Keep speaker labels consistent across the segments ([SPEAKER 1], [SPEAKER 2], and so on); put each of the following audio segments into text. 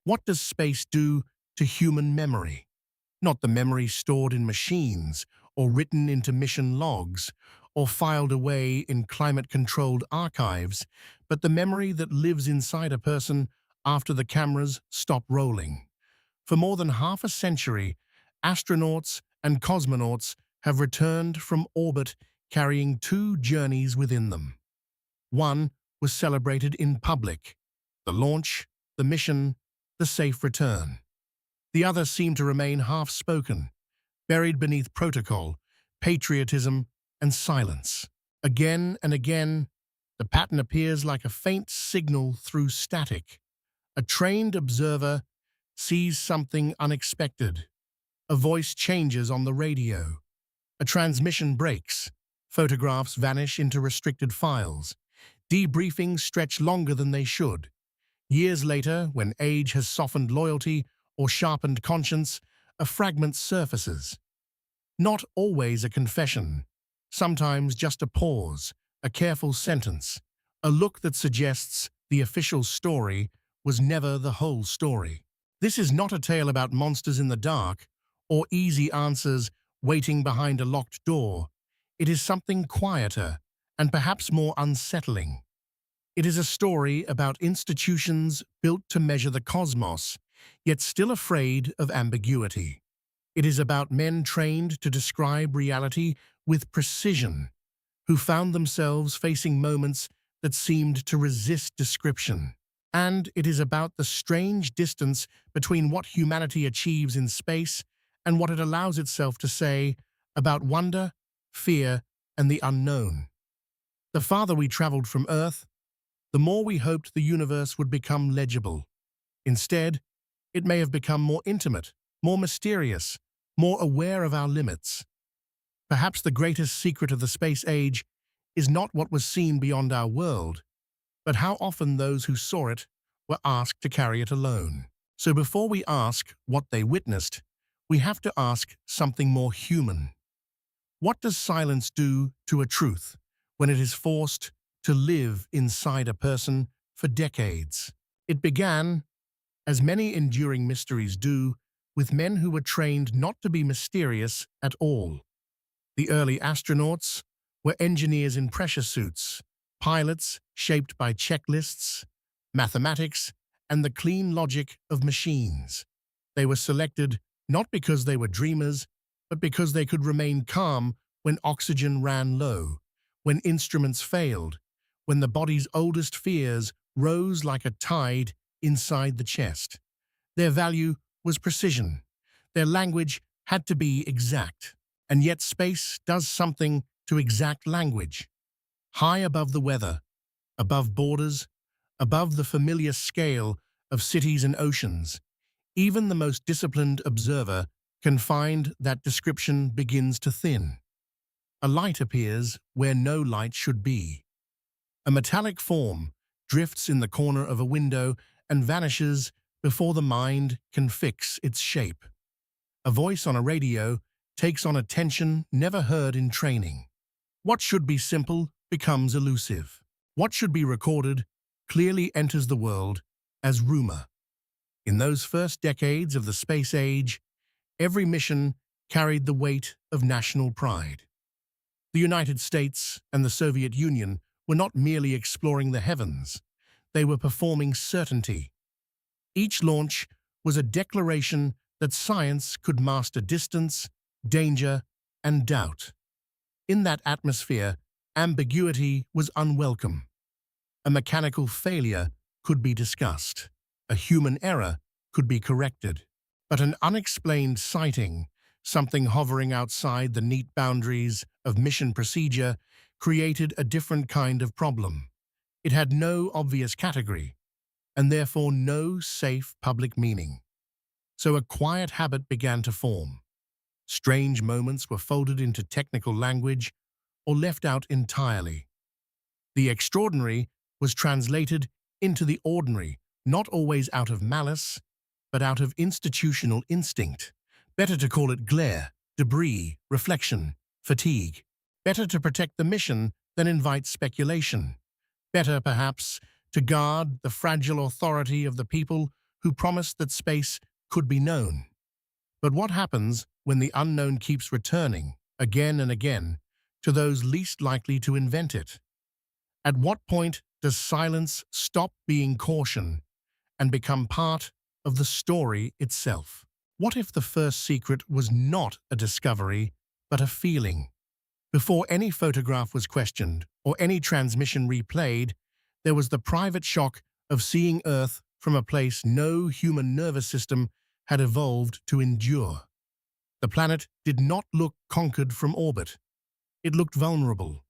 [SPEAKER 1] What does space do to human memory? Not the memory stored in machines or written into mission logs or filed away in climate-controlled archives, but the memory that lives inside a person after the cameras stop rolling. For more than half a century, astronauts and cosmonauts have returned from orbit carrying two journeys within them. One was celebrated in public, the launch, the mission, the safe return. The other seemed to remain half-spoken, buried beneath protocol, patriotism, and silence. Again and again, the pattern appears like a faint signal through static. A trained observer sees something unexpected. A voice changes on the radio. A transmission breaks. Photographs vanish into restricted files. Debriefings stretch longer than they should. Years later, when age has softened loyalty or sharpened conscience, a fragment surfaces. Not always a confession, sometimes just a pause, a careful sentence, a look that suggests the official story was never the whole story. This is not a tale about monsters in the dark or easy answers waiting behind a locked door. It is something quieter and perhaps more unsettling. It is a story about institutions built to measure the cosmos, yet still afraid of ambiguity. It is about men trained to describe reality with precision, who found themselves facing moments that seemed to resist description. And it is about the strange distance between what humanity achieves in space and what it allows itself to say about wonder, fear, and the unknown. The farther we traveled from Earth, the more we hoped the universe would become legible. Instead, it may have become more intimate, more mysterious, more aware of our limits. Perhaps the greatest secret of the space age is not what was seen beyond our world, but how often those who saw it were asked to carry it alone. So before we ask what they witnessed, we have to ask something more human. What does silence do to a truth when it is forced to live inside a person for decades? It began, as many enduring mysteries do, with men who were trained not to be mysterious at all. The early astronauts were engineers in pressure suits, pilots shaped by checklists, mathematics, and the clean logic of machines. They were selected not because they were dreamers, but because they could remain calm when oxygen ran low, when instruments failed, when the body's oldest fears rose like a tide inside the chest. Their value was precision. Their language had to be exact. And yet space does something to exact language. High above the weather, above borders, above the familiar scale of cities and oceans, even the most disciplined observer can find that description begins to thin. A light appears where no light should be. A metallic form drifts in the corner of a window and vanishes before the mind can fix its shape. A voice on a radio takes on a tension never heard in training. What should be simple becomes elusive. What should be recorded clearly enters the world as rumor. In those first decades of the space age, every mission carried the weight of national pride. The United States and the Soviet Union were not merely exploring the heavens, they were performing certainty. Each launch was a declaration that science could master distance, danger, and doubt. In that atmosphere, ambiguity was unwelcome. A mechanical failure could be discussed. A human error could be corrected. But an unexplained sighting, something hovering outside the neat boundaries of mission procedure, created a different kind of problem. It had no obvious category, and therefore no safe public meaning. So a quiet habit began to form. Strange moments were folded into technical language or left out entirely. The extraordinary was translated into the ordinary, not always out of malice, but out of institutional instinct. Better to call it glare, debris, reflection, fatigue. Better to protect the mission than invite speculation. Better, perhaps, to guard the fragile authority of the people who promised that space could be known. But what happens when the unknown keeps returning, again and again, to those least likely to invent it? At what point does silence stop being caution and become part of the story itself? What if the first secret was not a discovery, but a feeling? Before any photograph was questioned or any transmission replayed, there was the private shock of seeing Earth from a place no human nervous system had evolved to endure. The planet did not look conquered from orbit. It looked vulnerable,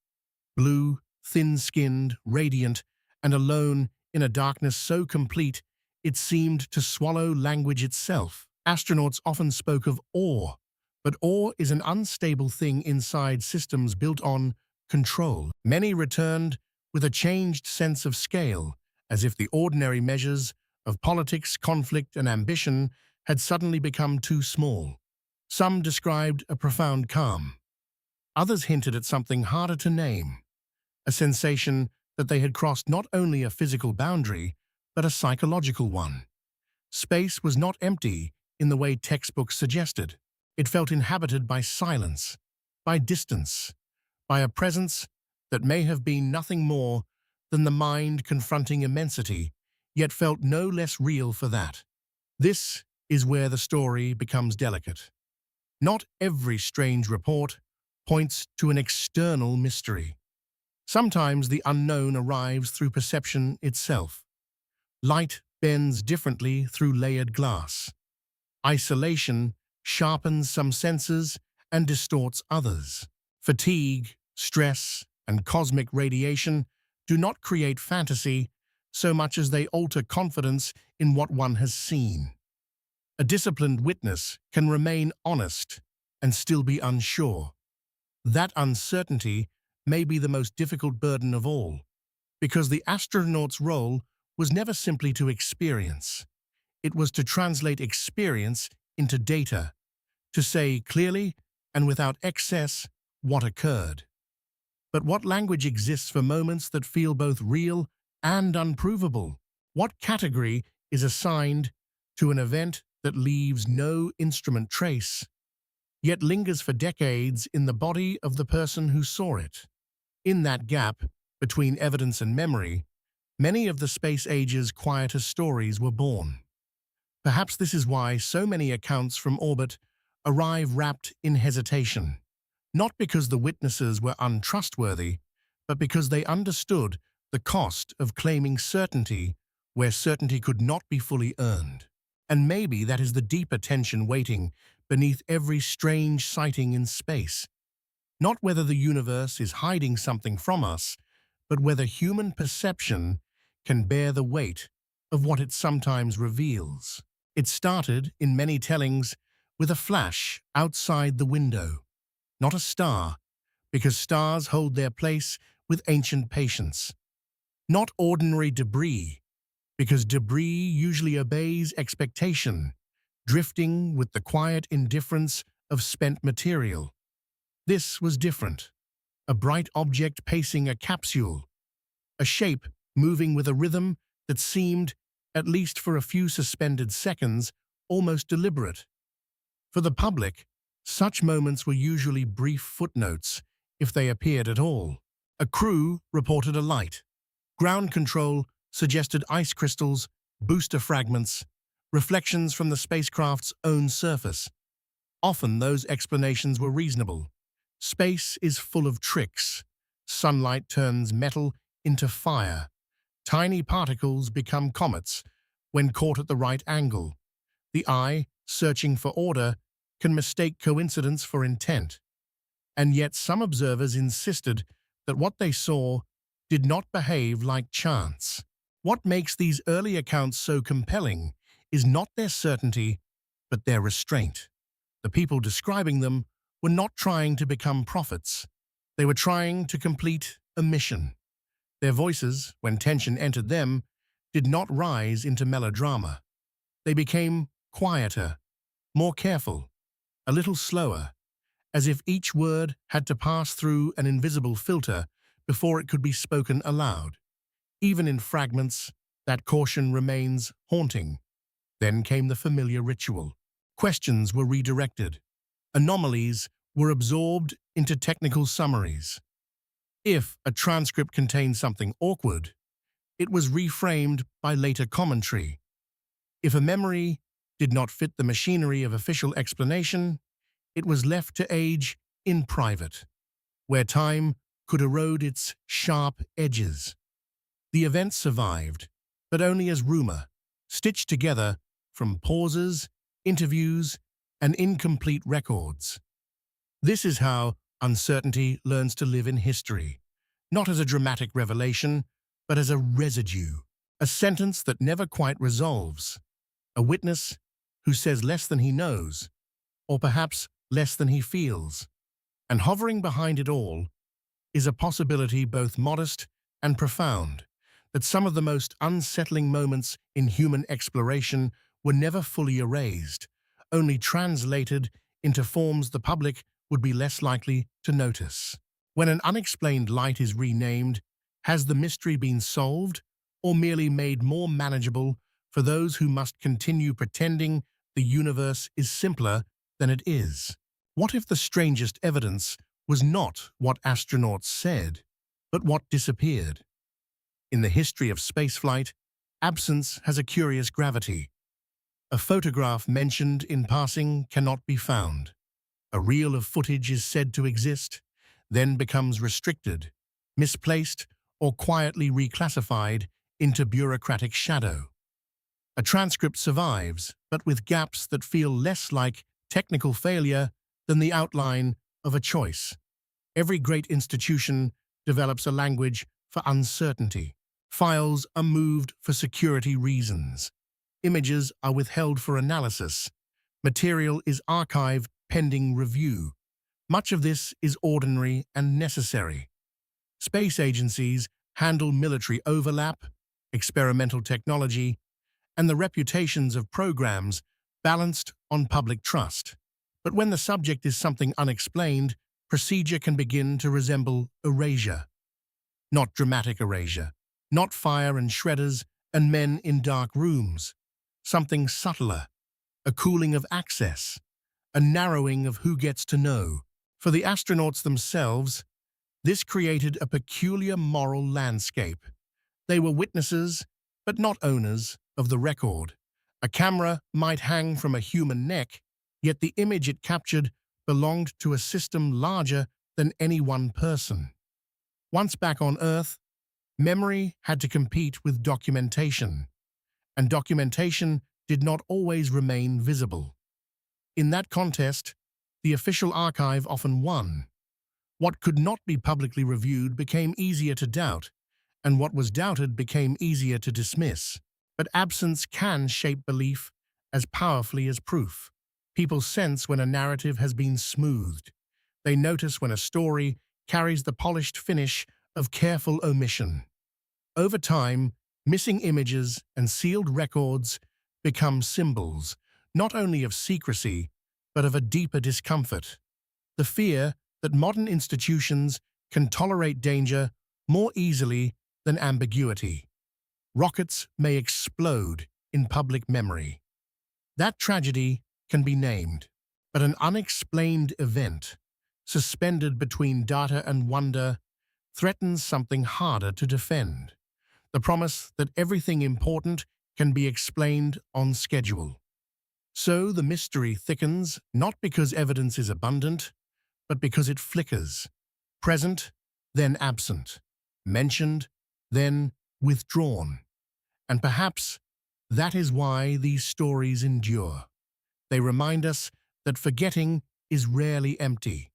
[SPEAKER 1] blue, thin-skinned, radiant, and alone in a darkness so complete it seemed to swallow language itself. Astronauts often spoke of awe, but awe is an unstable thing inside systems built on control. Many returned with a changed sense of scale, as if the ordinary measures of politics, conflict, and ambition had suddenly become too small. Some described a profound calm. Others hinted at something harder to name, a sensation that they had crossed not only a physical boundary, but a psychological one. Space was not empty in the way textbooks suggested. It felt inhabited by silence, by distance, by a presence that may have been nothing more than the mind confronting immensity, yet felt no less real for that. This is where the story becomes delicate. Not every strange report points to an external mystery. Sometimes the unknown arrives through perception itself. Light bends differently through layered glass. Isolation sharpens some senses and distorts others. Fatigue, stress, and cosmic radiation do not create fantasy so much as they alter confidence in what one has seen. A disciplined witness can remain honest and still be unsure. That uncertainty may be the most difficult burden of all, because the astronaut's role was never simply to experience. It was to translate experience into data, to say clearly and without excess what occurred. But what language exists for moments that feel both real and unprovable? What category is assigned to an event that leaves no instrument trace, yet lingers for decades in the body of the person who saw it? In that gap between evidence and memory, many of the space age's quietest stories were born. Perhaps this is why so many accounts from orbit arrive wrapped in hesitation, not because the witnesses were untrustworthy, but because they understood the cost of claiming certainty where certainty could not be fully earned. And maybe that is the deeper tension waiting beneath every strange sighting in space. Not whether the universe is hiding something from us, but whether human perception can bear the weight of what it sometimes reveals. It started, in many tellings, with a flash outside the window. Not a star, because stars hold their place with ancient patience. Not ordinary debris, because debris usually obeys expectation, drifting with the quiet indifference of spent material. This was different. A bright object pacing a capsule. A shape moving with a rhythm that seemed, at least for a few suspended seconds, almost deliberate. For the public, such moments were usually brief footnotes, if they appeared at all. A crew reported a light. Ground control suggested ice crystals, booster fragments, reflections from the spacecraft's own surface. Often those explanations were reasonable. Space is full of tricks. Sunlight turns metal into fire. Tiny particles become comets when caught at the right angle. The eye, searching for order, can mistake coincidence for intent. And yet some observers insisted that what they saw did not behave like chance. What makes these early accounts so compelling is not their certainty, but their restraint. The people describing them were not trying to become prophets. They were trying to complete a mission. Their voices, when tension entered them, did not rise into melodrama. They became quieter, more careful, a little slower, as if each word had to pass through an invisible filter before it could be spoken aloud. Even in fragments, that caution remains haunting. Then came the familiar ritual. Questions were redirected. Anomalies were absorbed into technical summaries. If a transcript contained something awkward, it was reframed by later commentary. If a memory did not fit the machinery of official explanation, it was left to age in private, where time could erode its sharp edges. The event survived, but only as rumor, stitched together from pauses, interviews, and incomplete records. This is how uncertainty learns to live in history, not as a dramatic revelation, but as a residue, a sentence that never quite resolves, a witness who says less than he knows, or perhaps less than he feels. And hovering behind it all is a possibility both modest and profound, that some of the most unsettling moments in human exploration were never fully erased, only translated into forms the public would be less likely to notice. When an unexplained light is renamed, has the mystery been solved or merely made more manageable for those who must continue pretending the universe is simpler than it is? What if the strangest evidence was not what astronauts said, but what disappeared? In the history of spaceflight, absence has a curious gravity. A photograph mentioned in passing cannot be found. A reel of footage is said to exist, then becomes restricted, misplaced, or quietly reclassified into bureaucratic shadow. A transcript survives, but with gaps that feel less like technical failure than the outline of a choice. Every great institution develops a language for uncertainty. Files are moved for security reasons. Images are withheld for analysis. Material is archived pending review. Much of this is ordinary and necessary. Space agencies handle military overlap, experimental technology, and the reputations of programs balanced on public trust. But when the subject is something unexplained, procedure can begin to resemble erasure. Not dramatic erasure, not fire and shredders and men in dark rooms. Something subtler, a cooling of access, a narrowing of who gets to know. For the astronauts themselves, this created a peculiar moral landscape. They were witnesses, but not owners, of the record. A camera might hang from a human neck, yet the image it captured belonged to a system larger than any one person. Once back on Earth, memory had to compete with documentation, and documentation did not always remain visible. In that contest, the official archive often won. What could not be publicly reviewed became easier to doubt, and what was doubted became easier to dismiss. But absence can shape belief as powerfully as proof. People sense when a narrative has been smoothed. They notice when a story carries the polished finish of careful omission. Over time, missing images and sealed records become symbols, not only of secrecy, but of a deeper discomfort. The fear that modern institutions can tolerate danger more easily than ambiguity. Rockets may explode in public memory. That tragedy can be named, but an unexplained event, suspended between data and wonder, threatens something harder to defend: the promise that everything important can be explained on schedule. So the mystery thickens, not because evidence is abundant, but because it flickers, present, then absent, mentioned, then withdrawn. And perhaps that is why these stories endure. They remind us that forgetting is rarely empty.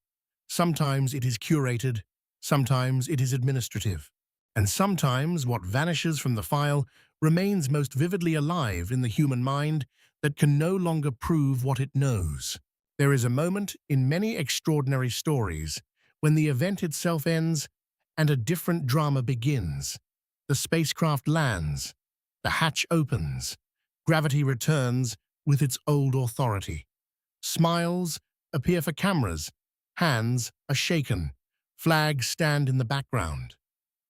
[SPEAKER 1] Sometimes it is curated, sometimes it is administrative, and sometimes what vanishes from the file remains most vividly alive in the human mind that can no longer prove what it knows. There is a moment in many extraordinary stories when the event itself ends and a different drama begins. The spacecraft lands, the hatch opens, gravity returns with its old authority. Smiles appear for cameras, hands are shaken, flags stand in the background.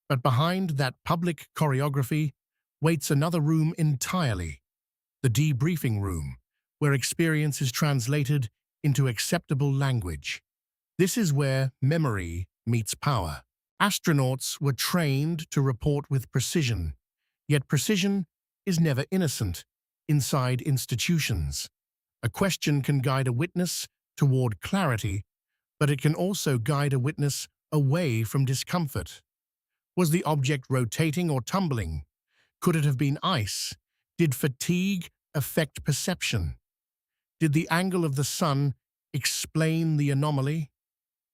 [SPEAKER 1] But behind that public choreography waits another room entirely, the debriefing room, where experience is translated into acceptable language. This is where memory meets power. Astronauts were trained to report with precision, yet precision is never innocent inside institutions. A question can guide a witness toward clarity, but it can also guide a witness away from discomfort. Was the object rotating or tumbling? Could it have been ice? Did fatigue affect perception? Did the angle of the sun explain the anomaly?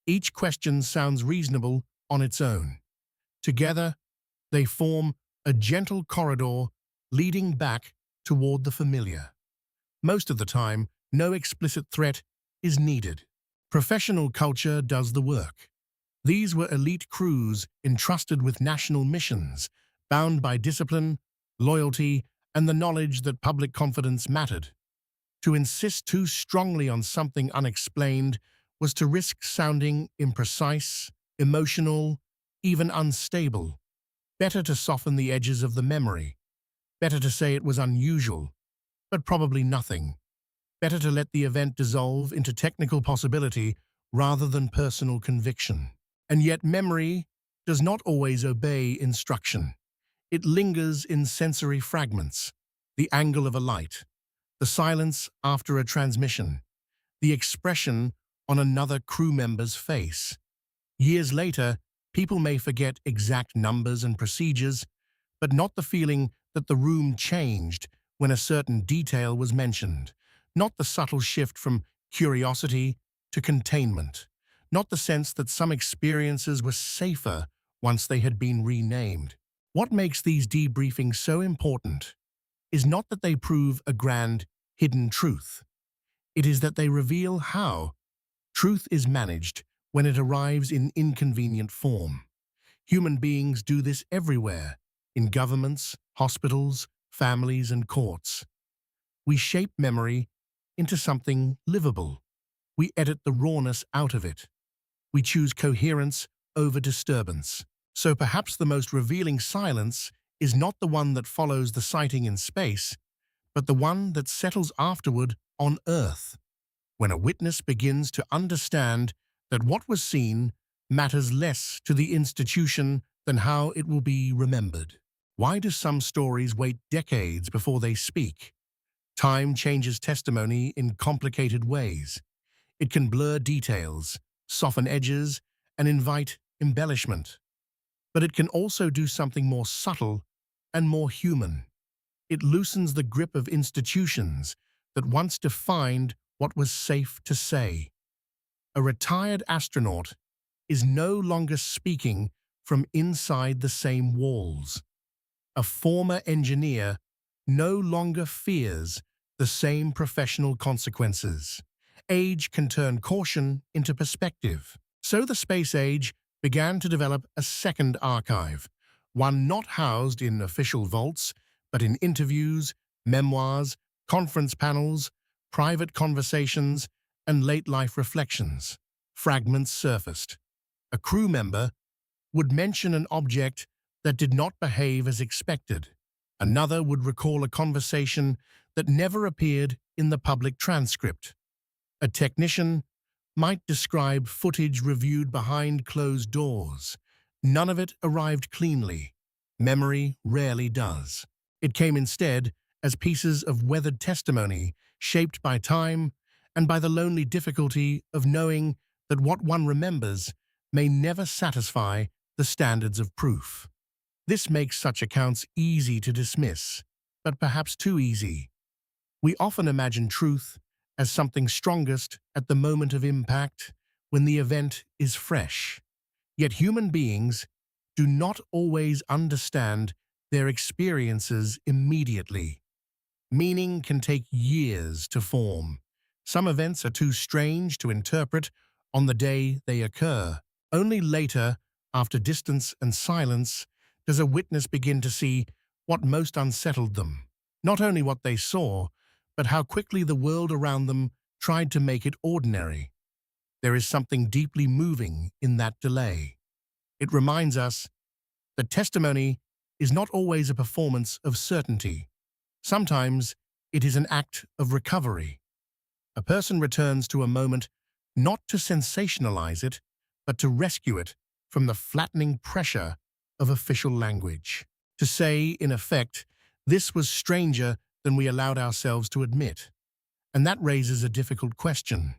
[SPEAKER 1] Each question sounds reasonable on its own. Together, they form a gentle corridor leading back toward the familiar. Most of the time, no explicit threat is needed. Professional culture does the work. These were elite crews entrusted with national missions, bound by discipline, loyalty, and the knowledge that public confidence mattered. To insist too strongly on something unexplained was to risk sounding imprecise, emotional, even unstable. Better to soften the edges of the memory. Better to say it was unusual, but probably nothing. Better to let the event dissolve into technical possibility rather than personal conviction. And yet memory does not always obey instruction. It lingers in sensory fragments, the angle of a light, the silence after a transmission, the expression on another crew member's face. Years later, people may forget exact numbers and procedures, but not the feeling that the room changed when a certain detail was mentioned, not the subtle shift from curiosity to containment, not the sense that some experiences were safer once they had been renamed. What makes these debriefings so important is not that they prove a grand, hidden truth. It is that they reveal how truth is managed when it arrives in inconvenient form. Human beings do this everywhere, in governments, hospitals, families, and courts. We shape memory into something livable. We edit the rawness out of it. We choose coherence over disturbance. So perhaps the most revealing silence is not the one that follows the sighting in space, but the one that settles afterward on Earth, when a witness begins to understand that what was seen matters less to the institution than how it will be remembered. Why do some stories wait decades before they speak? Time changes testimony in complicated ways. It can blur details, soften edges, and invite embellishment. But it can also do something more subtle and more human. It loosens the grip of institutions that once defined what was safe to say. A retired astronaut is no longer speaking from inside the same walls. A former engineer no longer fears the same professional consequences. Age can turn caution into perspective. So the space age began to develop a second archive, one not housed in official vaults, but in interviews, memoirs, conference panels, private conversations, and late-life reflections. Fragments surfaced. A crew member would mention an object that did not behave as expected. Another would recall a conversation that never appeared in the public transcript. A technician might describe footage reviewed behind closed doors. None of it arrived cleanly. Memory rarely does. It came instead as pieces of weathered testimony, shaped by time and by the lonely difficulty of knowing that what one remembers may never satisfy the standards of proof. This makes such accounts easy to dismiss, but perhaps too easy. We often imagine truth as something strongest at the moment of impact, when the event is fresh. Yet human beings do not always understand their experiences immediately. Meaning can take years to form. Some events are too strange to interpret on the day they occur. Only later, after distance and silence, does a witness begin to see what most unsettled them. Not only what they saw, but how quickly the world around them tried to make it ordinary. There is something deeply moving in that delay. It reminds us that testimony is not always a performance of certainty. Sometimes It is an act of recovery. A person returns to a moment not to sensationalize it, but to rescue it from the flattening pressure of official language. To say, in effect, this was stranger than we allowed ourselves to admit. And that raises a difficult question.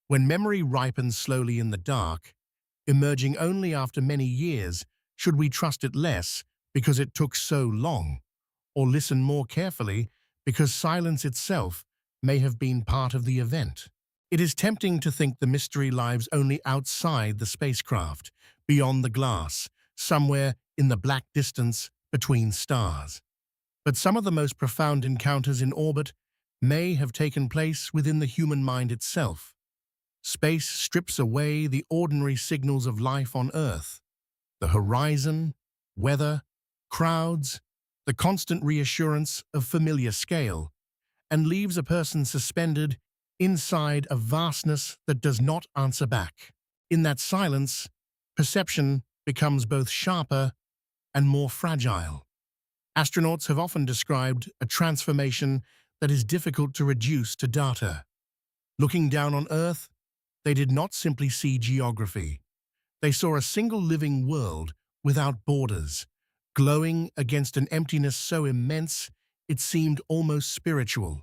[SPEAKER 1] When memory ripens slowly in the dark, emerging only after many years, should we trust it less because it took so long, or listen more carefully because silence itself may have been part of the event? It is tempting to think the mystery lies only outside the spacecraft, beyond the glass, somewhere in the black distance between stars. But some of the most profound encounters in orbit may have taken place within the human mind itself. Space strips away the ordinary signals of life on Earth: the horizon, weather, crowds, the constant reassurance of familiar scale, and leaves a person suspended inside a vastness that does not answer back. In that silence, perception becomes both sharper and more fragile. Astronauts have often described a transformation that is difficult to reduce to data. Looking down on Earth, they did not simply see geography. They saw a single living world without borders, glowing against an emptiness so immense it seemed almost spiritual.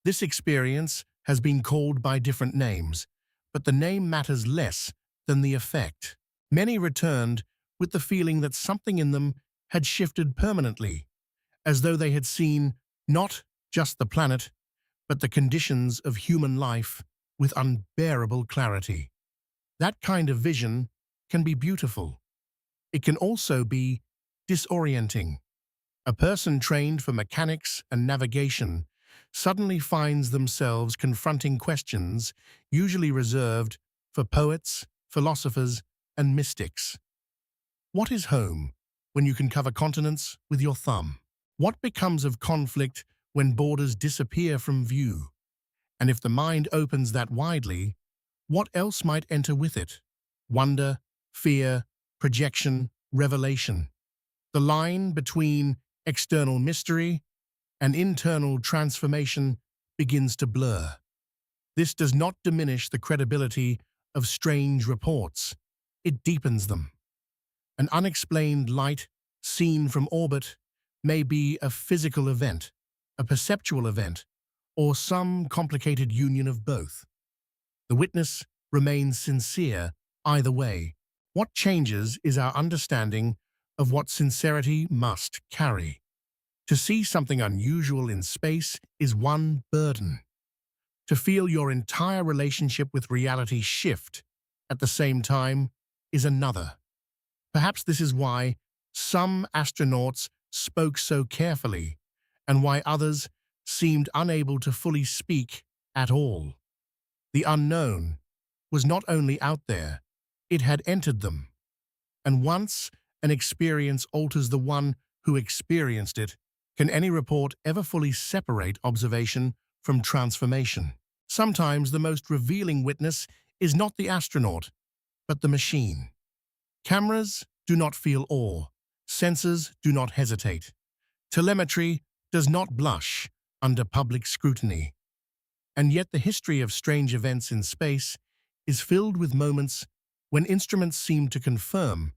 [SPEAKER 1] This experience has been called by different names, but the name matters less than the effect. Many returned with the feeling that something in them had shifted permanently, as though they had seen not just the planet, but the conditions of human life with unbearable clarity. That kind of vision can be beautiful. It can also be disorienting. A person trained for mechanics and navigation suddenly finds themselves confronting questions usually reserved for poets, philosophers, and mystics. What is home when you can cover continents with your thumb? What becomes of conflict when borders disappear from view? And if the mind opens that widely, what else might enter with it? Wonder, fear, projection, revelation. The line between external mystery and internal transformation begins to blur. This does not diminish the credibility of strange reports. It deepens them. An unexplained light seen from orbit may be a physical event, a perceptual event, or some complicated union of both. The witness remains sincere either way. What changes is our understanding of what sincerity must carry. To see something unusual in space is one burden. To feel your entire relationship with reality shift at the same time is another. Perhaps this is why some astronauts spoke so carefully and why others seemed unable to fully speak at all. The unknown was not only out there, it had entered them. And once an experience alters the one who experienced it, can any report ever fully separate observation from transformation? Sometimes the most revealing witness is not the astronaut, but the machine. Cameras do not feel awe. Sensors do not hesitate. Telemetry does not blush under public scrutiny. And yet the history of strange events in space is filled with moments when instruments seem to confirm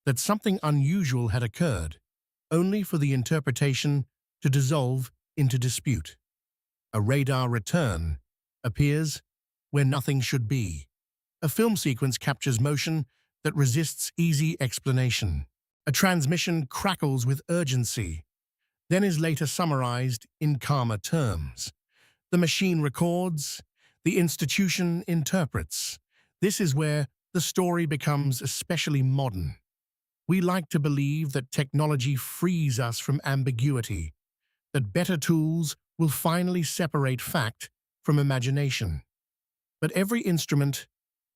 [SPEAKER 1] that something unusual had occurred, only for the interpretation to dissolve into dispute. A radar return appears where nothing should be. A film sequence captures motion that resists easy explanation. A transmission crackles with urgency, then is later summarized in calmer terms. The machine records, the institution interprets. This is where the story becomes especially modern. We like to believe that technology frees us from ambiguity, that better tools will finally separate fact from imagination. But every instrument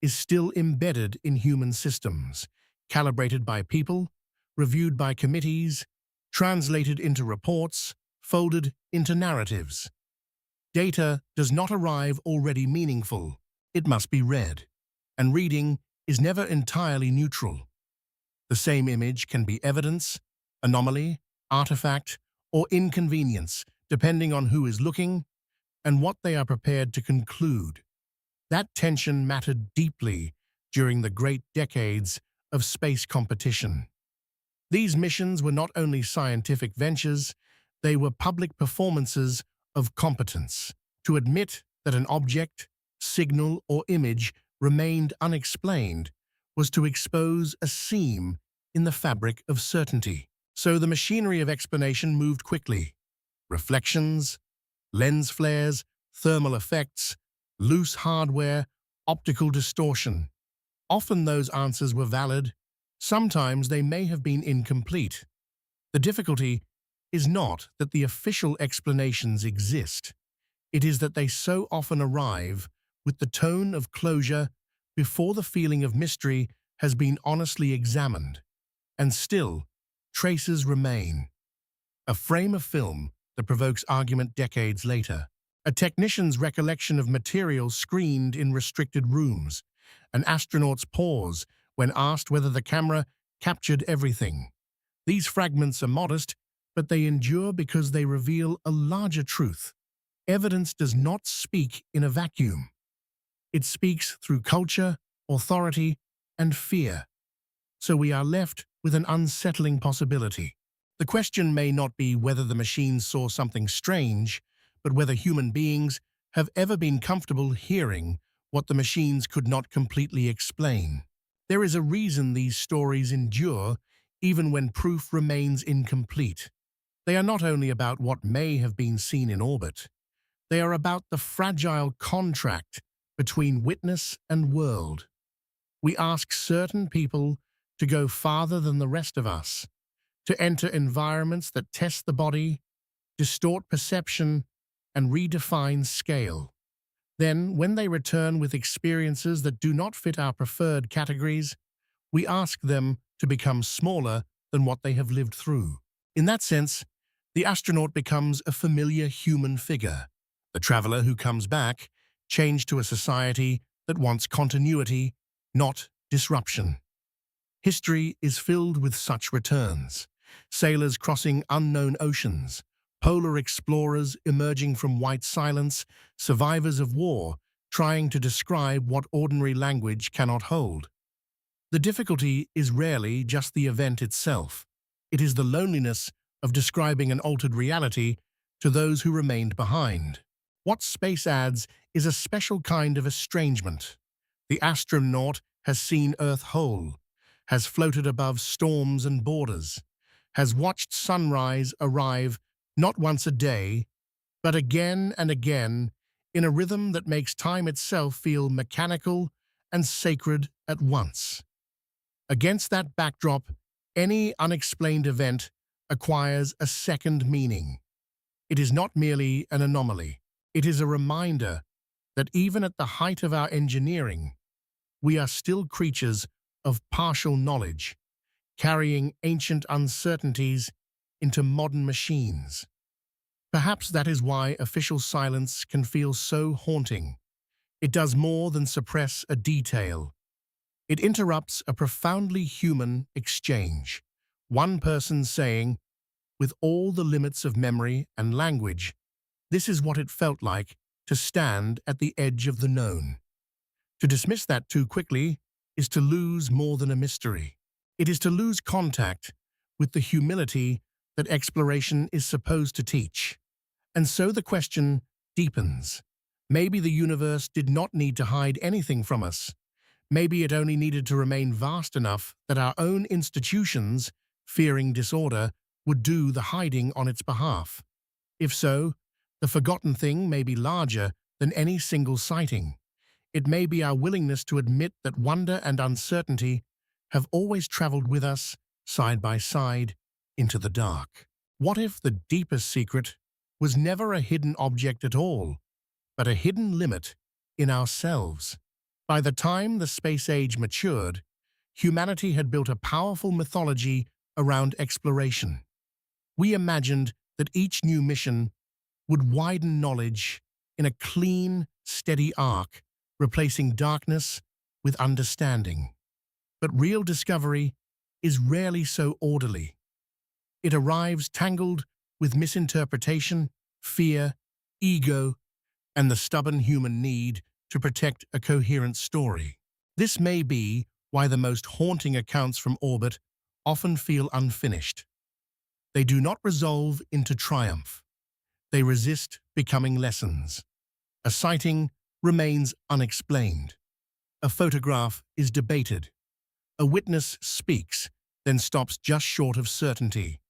[SPEAKER 1] is still embedded in human systems, calibrated by people, reviewed by committees, translated into reports, folded into narratives. Data does not arrive already meaningful. It must be read, and reading is never entirely neutral. The same image can be evidence, anomaly, artifact, or inconvenience, depending on who is looking and what they are prepared to conclude. That tension mattered deeply during the great decades of space competition. These missions were not only scientific ventures, they were public performances of competence. To admit that an object, signal, or image remained unexplained was to expose a seam in the fabric of certainty. So the machinery of explanation moved quickly. Reflections, lens flares, thermal effects, loose hardware, optical distortion. Often those answers were valid. Sometimes they may have been incomplete. The difficulty is not that the official explanations exist. It is that they so often arrive with the tone of closure before the feeling of mystery has been honestly examined. And still, traces remain. A frame of film that provokes argument decades later. A technician's recollection of materials screened in restricted rooms. An astronaut's pause when asked whether the camera captured everything. These fragments are modest, but they endure because they reveal a larger truth. Evidence does not speak in a vacuum. It speaks through culture, authority, and fear. So we are left with an unsettling possibility. The question may not be whether the machines saw something strange, but whether human beings have ever been comfortable hearing what the machines could not completely explain. There is a reason these stories endure even when proof remains incomplete. They are not only about what may have been seen in orbit. They are about the fragile contract between witness and world. We ask certain people to go farther than the rest of us, to enter environments that test the body, distort perception, and redefine scale. Then, when they return with experiences that do not fit our preferred categories, we ask them to become smaller than what they have lived through. In that sense, the astronaut becomes a familiar human figure, the traveler who comes back, changed to a society that wants continuity, not disruption. History is filled with such returns. Sailors crossing unknown oceans, polar explorers emerging from white silence, survivors of war trying to describe what ordinary language cannot hold. The difficulty is rarely just the event itself. It is the loneliness of describing an altered reality to those who remained behind. What space adds is a special kind of estrangement. The astronaut has seen Earth whole, has floated above storms and borders, has watched sunrise arrive not once a day, but again and again in a rhythm that makes time itself feel mechanical and sacred at once. Against that backdrop, any unexplained event acquires a second meaning. It is not merely an anomaly. It is a reminder that even at the height of our engineering, we are still creatures of partial knowledge, carrying ancient uncertainties into modern machines. Perhaps that is why official silence can feel so haunting. It does more than suppress a detail. It interrupts a profoundly human exchange. One person saying, with all the limits of memory and language, this is what it felt like to stand at the edge of the known. To dismiss that too quickly is to lose more than a mystery. It is to lose contact with the humility that exploration is supposed to teach. And so the question deepens. Maybe the universe did not need to hide anything from us. Maybe it only needed to remain vast enough that our own institutions, fearing disorder, would do the hiding on its behalf. If so, the forgotten thing may be larger than any single sighting. It may be our willingness to admit that wonder and uncertainty have always traveled with us, side by side, into the dark. What if the deepest secret was never a hidden object at all, but a hidden limit in ourselves? By the time the space age matured, humanity had built a powerful mythology around exploration. We imagined that each new mission would widen knowledge in a clean, steady arc, replacing darkness with understanding. But real discovery is rarely so orderly. It arrives tangled with misinterpretation, fear, ego, and the stubborn human need to protect a coherent story. This may be why the most haunting accounts from orbit often feel unfinished. They do not resolve into triumph. They resist becoming lessons. A sighting remains unexplained. A photograph is debated. A witness speaks, then stops just short of certainty.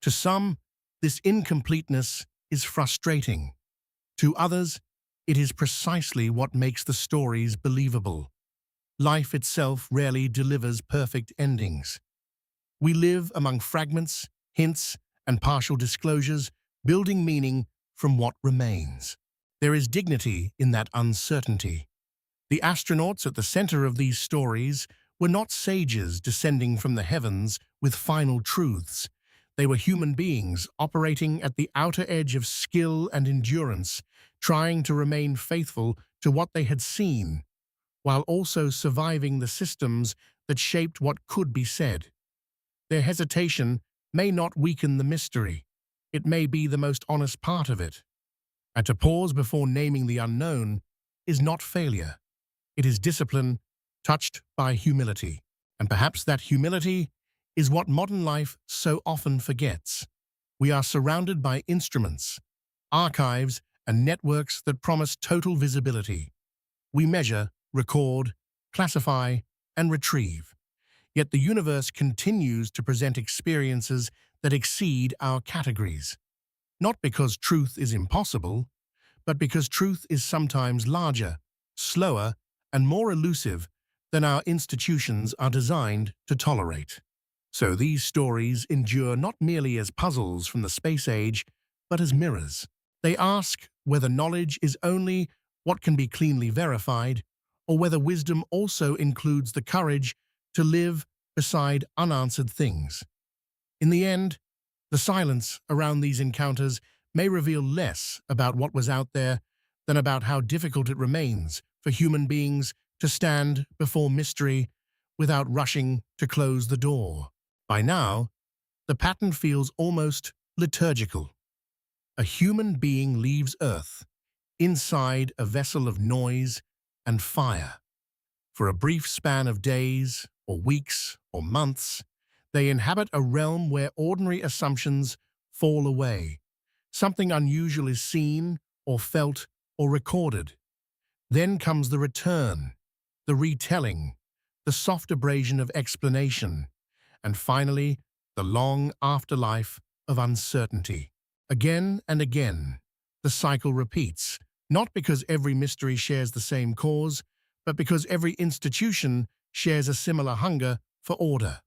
[SPEAKER 1] To some, this incompleteness is frustrating. To others, it is precisely what makes the stories believable. Life itself rarely delivers perfect endings. We live among fragments, hints, and partial disclosures, building meaning from what remains. There is dignity in that uncertainty. The astronauts at the center of these stories were not sages descending from the heavens with final truths. They were human beings operating at the outer edge of skill and endurance, trying to remain faithful to what they had seen, while also surviving the systems that shaped what could be said. Their hesitation may not weaken the mystery. It may be the most honest part of it. And to pause before naming the unknown is not failure. It is discipline touched by humility. And perhaps that humility is what modern life so often forgets. We are surrounded by instruments, archives, and networks that promise total visibility. We measure, record, classify, and retrieve. Yet the universe continues to present experiences that exceed our categories. Not because truth is impossible, but because truth is sometimes larger, slower, and more elusive than our institutions are designed to tolerate. So these stories endure not merely as puzzles from the space age, but as mirrors. They ask whether knowledge is only what can be cleanly verified, or whether wisdom also includes the courage to live beside unanswered things. In the end, the silence around these encounters may reveal less about what was out there than about how difficult it remains for human beings to stand before mystery without rushing to close the door. By now, the pattern feels almost liturgical. A human being leaves Earth inside a vessel of noise and fire. For a brief span of days, or weeks, or months, they inhabit a realm where ordinary assumptions fall away. Something unusual is seen, or felt, or recorded. Then comes the return, the retelling, the soft abrasion of explanation, and finally, the long afterlife of uncertainty. Again and again, the cycle repeats, not because every mystery shares the same cause, but because every institution shares a similar hunger for order.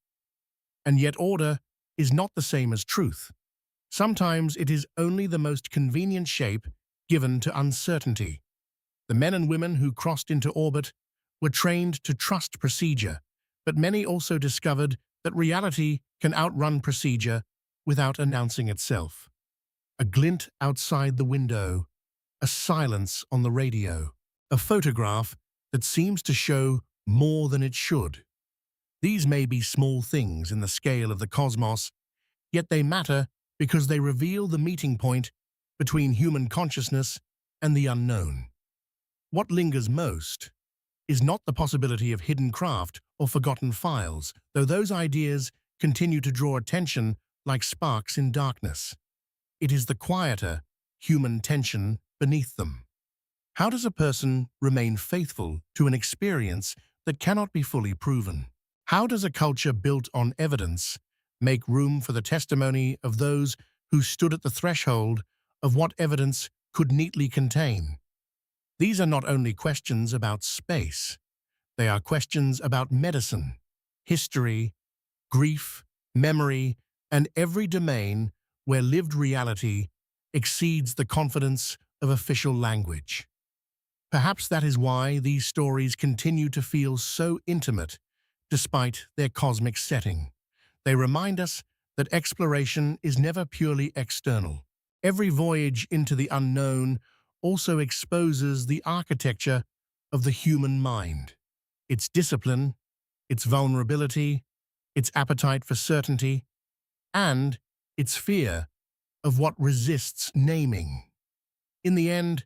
[SPEAKER 1] And yet order is not the same as truth. Sometimes it is only the most convenient shape given to uncertainty. The men and women who crossed into orbit were trained to trust procedure, but many also discovered that reality can outrun procedure without announcing itself. A glint outside the window, a silence on the radio, a photograph that seems to show more than it should. These may be small things in the scale of the cosmos, yet they matter because they reveal the meeting point between human consciousness and the unknown. What lingers most is not the possibility of hidden craft or forgotten files, though those ideas continue to draw attention like sparks in darkness. It is the quieter, human tension beneath them. How does a person remain faithful to an experience that cannot be fully proven? How does a culture built on evidence make room for the testimony of those who stood at the threshold of what evidence could neatly contain? These are not only questions about space. They are questions about medicine, history, grief, memory, and every domain where lived reality exceeds the confidence of official language. Perhaps that is why these stories continue to feel so intimate despite their cosmic setting. They remind us that exploration is never purely external. Every voyage into the unknown also exposes the architecture of the human mind, its discipline, its vulnerability, its appetite for certainty, and its fear of what resists naming. In the end,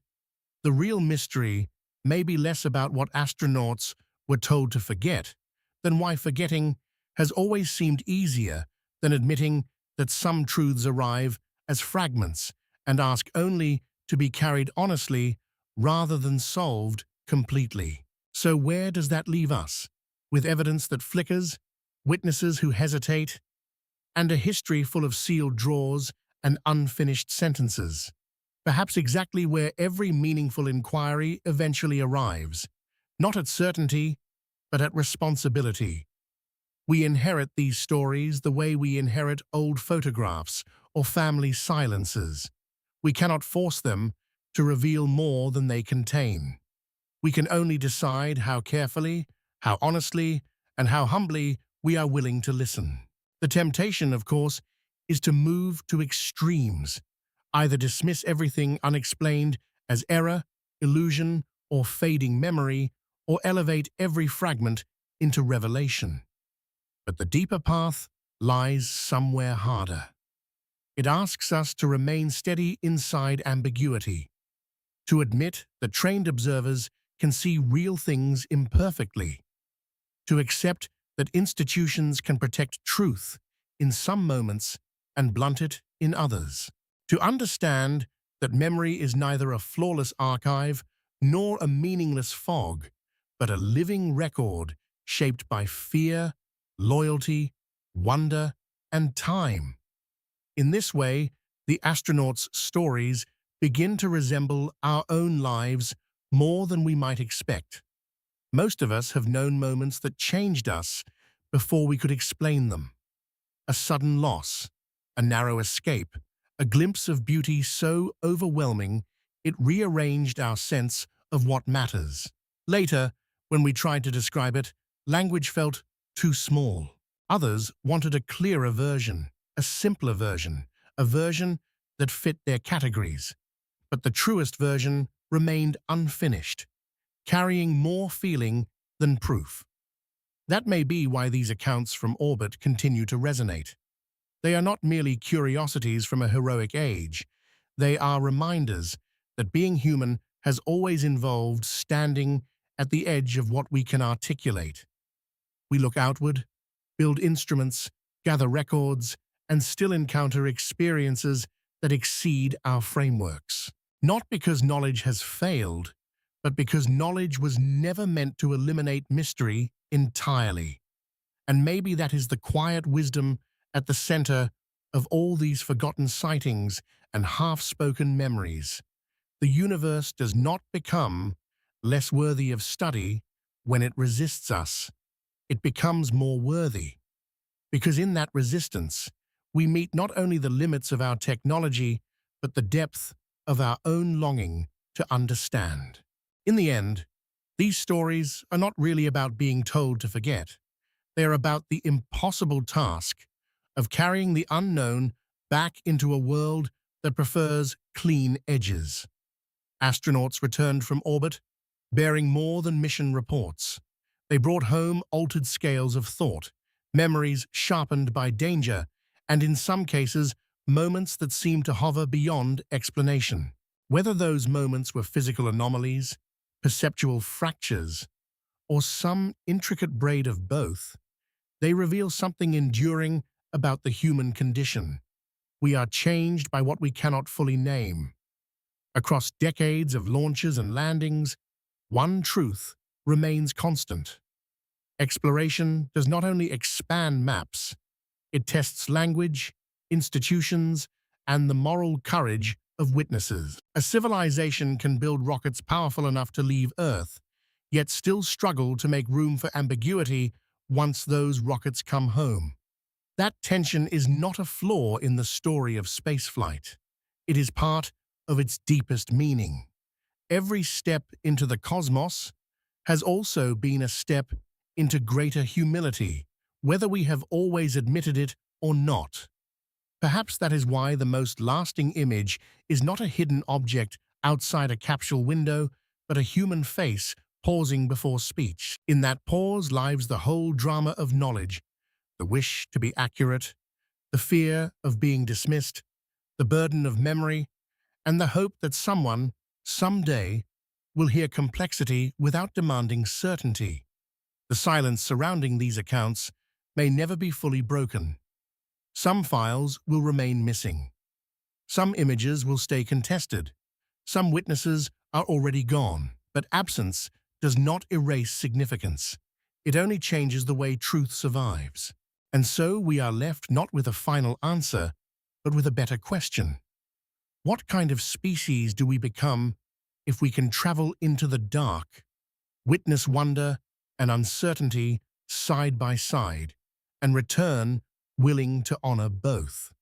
[SPEAKER 1] the real mystery may be less about what astronauts were told to forget than why forgetting has always seemed easier than admitting that some truths arrive as fragments and ask only to be carried honestly rather than solved completely. So where does that leave us? With evidence that flickers, witnesses who hesitate, and a history full of sealed drawers and unfinished sentences. Perhaps exactly where every meaningful inquiry eventually arrives, not at certainty, but at responsibility. We inherit these stories the way we inherit old photographs or family silences. We cannot force them to reveal more than they contain. We can only decide how carefully, how honestly, and how humbly we are willing to listen. The temptation, of course, is to move to extremes, either dismiss everything unexplained as error, illusion, or fading memory, or elevate every fragment into revelation. But the deeper path lies somewhere harder. It asks us to remain steady inside ambiguity, to admit that trained observers can see real things imperfectly, to accept that institutions can protect truth in some moments and blunt it in others, to understand that memory is neither a flawless archive nor a meaningless fog, but a living record shaped by fear, loyalty, wonder, and time. In this way, the astronauts' stories begin to resemble our own lives more than we might expect. Most of us have known moments that changed us before we could explain them. A sudden loss, a narrow escape, a glimpse of beauty so overwhelming it rearranged our sense of what matters. Later, when we tried to describe it, language felt too small. Others wanted a clearer version, a simpler version, a version that fit their categories. But the truest version remained unfinished, carrying more feeling than proof. That may be why these accounts from orbit continue to resonate. They are not merely curiosities from a heroic age. They are reminders that being human has always involved standing at the edge of what we can articulate. We look outward, build instruments, gather records, and still encounter experiences that exceed our frameworks. Not because knowledge has failed, but because knowledge was never meant to eliminate mystery entirely. And maybe that is the quiet wisdom at the center of all these forgotten sightings and half-spoken memories. The universe does not become less worthy of study when it resists us. It becomes more worthy, because in that resistance, we meet not only the limits of our technology, but the depth of our own longing to understand. In the end, these stories are not really about being told to forget. They are about the impossible task of carrying the unknown back into a world that prefers clean edges. Astronauts returned from orbit, bearing more than mission reports. They brought home altered scales of thought, memories sharpened by danger, and in some cases, moments that seemed to hover beyond explanation. Whether those moments were physical anomalies, perceptual fractures, or some intricate braid of both, they reveal something enduring about the human condition. We are changed by what we cannot fully name. Across decades of launches and landings, one truth remains constant. Exploration does not only expand maps, it tests language, institutions, and the moral courage of witnesses. A civilization can build rockets powerful enough to leave Earth, yet still struggle to make room for ambiguity once those rockets come home. That tension is not a flaw in the story of spaceflight. It is part of its deepest meaning. Every step into the cosmos has also been a step into greater humility, whether we have always admitted it or not. Perhaps that is why the most lasting image is not a hidden object outside a capsule window, but a human face pausing before speech. In that pause lies the whole drama of knowledge, the wish to be accurate, the fear of being dismissed, the burden of memory, and the hope that someone, someday, will hear complexity without demanding certainty. The silence surrounding these accounts may never be fully broken. Some files will remain missing. Some images will stay contested. Some witnesses are already gone, but absence does not erase significance. It only changes the way truth survives. And so we are left not with a final answer, but with a better question. What kind of species do we become if we can travel into the dark, witness wonder and uncertainty side by side, and return willing to honor both?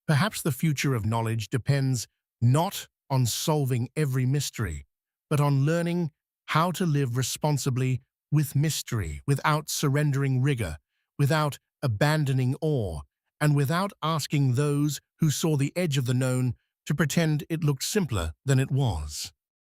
[SPEAKER 1] Perhaps the future of knowledge depends not on solving every mystery, but on learning how to live responsibly with mystery, without surrendering rigor, without abandoning awe, and without asking those who saw the edge of the known to pretend it looked simpler than it was.